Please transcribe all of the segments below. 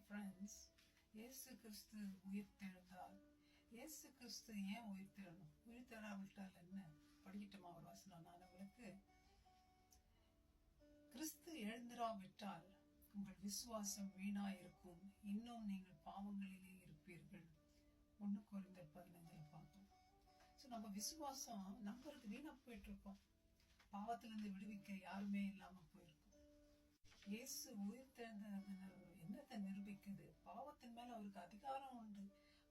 Friends, இயேசு கிறிஸ்து உயிர்த்தெழுந்தார். இயேசு கிறிஸ்து ஏன் உயிர்த்தெழணும்? உயிர்த்தெழாவிட்டால் என்ன? படிக்கட்டுமா ஒரு வசனம்? நான் உங்களுக்கு, கிறிஸ்து எழுந்திராவிட்டால் உங்கள் விசுவாசம் வீணா இருக்கும், இன்னும் நீங்கள் பாவங்களிலே இருப்பீர்கள். 1 கொரிந்தியர் 15 பார்த்தோம். நம்ம விசுவாசம் நம்பருக்கு வீணா போயிட்டு இருக்கோம். பாவத்திலிருந்து விடுவிக்க யாருமே இல்லாம போயிருக்கும். இயேசு உயிர்த்தெழுந்த என்னத்தை நிரூபிக்குது? பாவத்தின் மேல அவருக்கு அதிகாரம் உண்டு,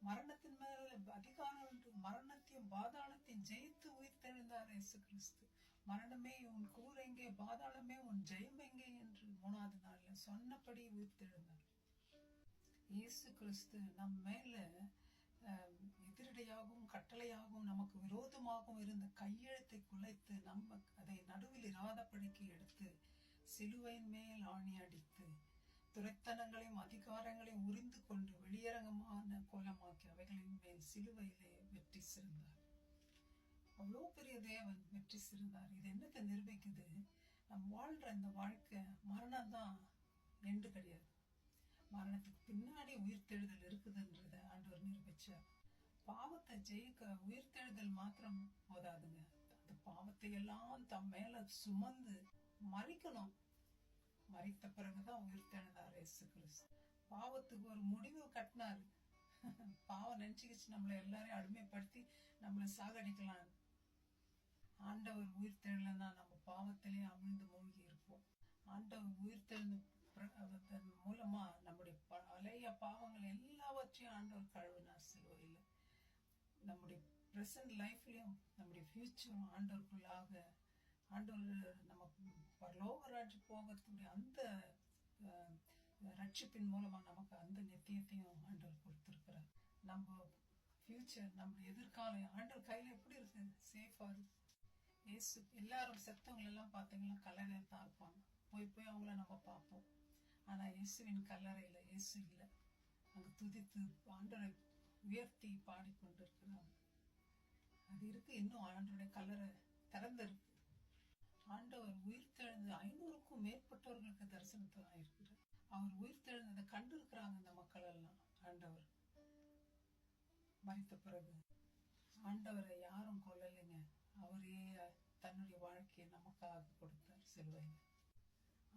மரணத்தின் மேல அதிகாரம் உண்டு. மரணத்தையும் பாதாளத்தையும் ஜெயித்து உயிர்த்தெழுந்தார் இயேசு கிறிஸ்து. மரணமே உன் கூர் எங்கே, பாதாளமே உன் ஜெயம் எங்கே என்று 3வது நாள்ல சொன்னபடி உயிர்த்தெழுந்தார் இயேசு கிறிஸ்து. நம் மேல எதிரடையாகவும் கட்டளையாகவும் நமக்கு விரோதமாகவும் இருந்த கையெழுத்தை குலைத்து நம்ம அதை நடுவில் இராதபடிக்கு எடுத்து சிலுவையின் மேல் ஆணி அடித்து துரைத்தனங்களையும் அதிகாரங்களையும் உரிந்து கொண்டு வெளியரங்கமான கோலமாக்கி அவைகளின் மேல் சிலுவையிலே வெற்றி சிறந்தார். அவ்வளோ பெரிய தேவன் வெற்றி சிறந்தார். இது என்னத்தை நிரூபிக்குது? நம் வாழ்ற இந்த வாழ்க்கை மரணம் தான் எண்டு கிடையாது. மரணத்துக்கு பின்னாடி உயிர்த்தெழுதல் இருக்குதுன்றத ஆண்டவர் நிரூபிச்சார். பாவத்தை ஜெயிக்க உயிர்த்தெழுதல் மாத்திரம் போதாதுங்க. அந்த பாவத்தை எல்லாம் தம் மேல சுமந்து மறிக்கணும். மறித்த பிறகுதான் உயிர்த்தெழுந்தார் இயேசு கிறிஸ்து. பாவத்துக்கு ஒரு முடிவு கட்டினாரு. பாவம் நினைச்சுக்கிச்சு நம்மளை எல்லாரையும் அடிமைப்படுத்தி நம்மளை சாகடிக்கலாம். ஆண்டவர் உயிர்த்தெழலன்னா நம்ம பாவத்திலே அமிழ்ந்து மூழ்கி இருப்போம். ஆண்டவர் உயிர்த்தெழுந்து மூலமா நம்முடைய பழைய பாவங்கள் எல்லாவற்றையும் ஆண்டவர் கழுவினார் சிலுவையில். நம்முடைய பிரசன்ட் லைஃப்லயும் நம்முடைய ஃபியூச்சரும் ஆண்டவருக்குள்ளாக ஆண்டவர் நமக்கு பரலோகராஜ் போகக்கூடிய அந்த ரட்சிப்பின் மூலமா நமக்கு அந்த நித்தியத்தையும் ஆண்டவர் கொடுத்திருக்கிறார். நம்ம ஃபியூச்சர், நம்ம எதிர்காலம் ஆண்டவர் கையில எப்படி இருக்கு? சேஃபா இருக்கு. இயேசு எல்லாரும் செத்தவங்க எல்லாம் பார்த்தீங்கன்னா கல்லறையில தான் இருப்பாங்க. போய் அவங்கள நம்ம பார்ப்போம். ஆனா இயேசுவின் கல்லறையில இயேசு இல்லை. அங்க துதித்து ஆண்டவரை உயர்த்தி பாடிக்கொண்டிருக்கிறாங்க. அது இருக்கு. இன்னும் ஆண்டவருடைய கல்லறை திறந்திருக்கு. ஆண்டவர் உயிர்த்தெழுந்து 500க்கும் மேற்பட்டவர்களுக்கு தரிசனத்தை இருக்கிறார். அவர் உயிர்த்தெழுந்ததை கண்டு இருக்கிறாங்க இந்த மக்கள் எல்லாம். ஆண்டவர் மரித்த பிறகு ஆண்டவரை யாரும் கொல்லலைங்க. அவரே தன்னுடைய வாழ்க்கையை நமக்காக கொடுத்தார் சிலுவையில்.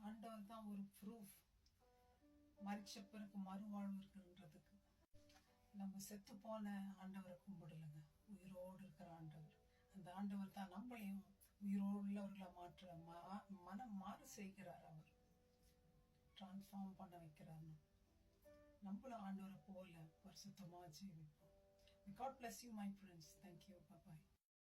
ஆண்டவர் தான் ஒரு ப்ரூஃப். மரிச்ச பிறகு மறுவாழ்வு இருக்குன்றதுக்கு. நம்ம செத்து போன ஆண்டவரை கும்பிடலைங்க, உயிரோடு இருக்கிற ஆண்டவர். அந்த ஆண்டவர் தான் நம்மளையும் உயிரோடு உள்ளவர்களை மாற்ற மனம் மாறு செய்கிறார். அவர் டிரான்ஸ்ஃபார்ம் பண்ண வைக்கிறார். நம்மளும் ஆண்டவரை போல பரிசுத்தமா ஜீவிப்போம். God bless you, my friends. Thank you. Bye bye.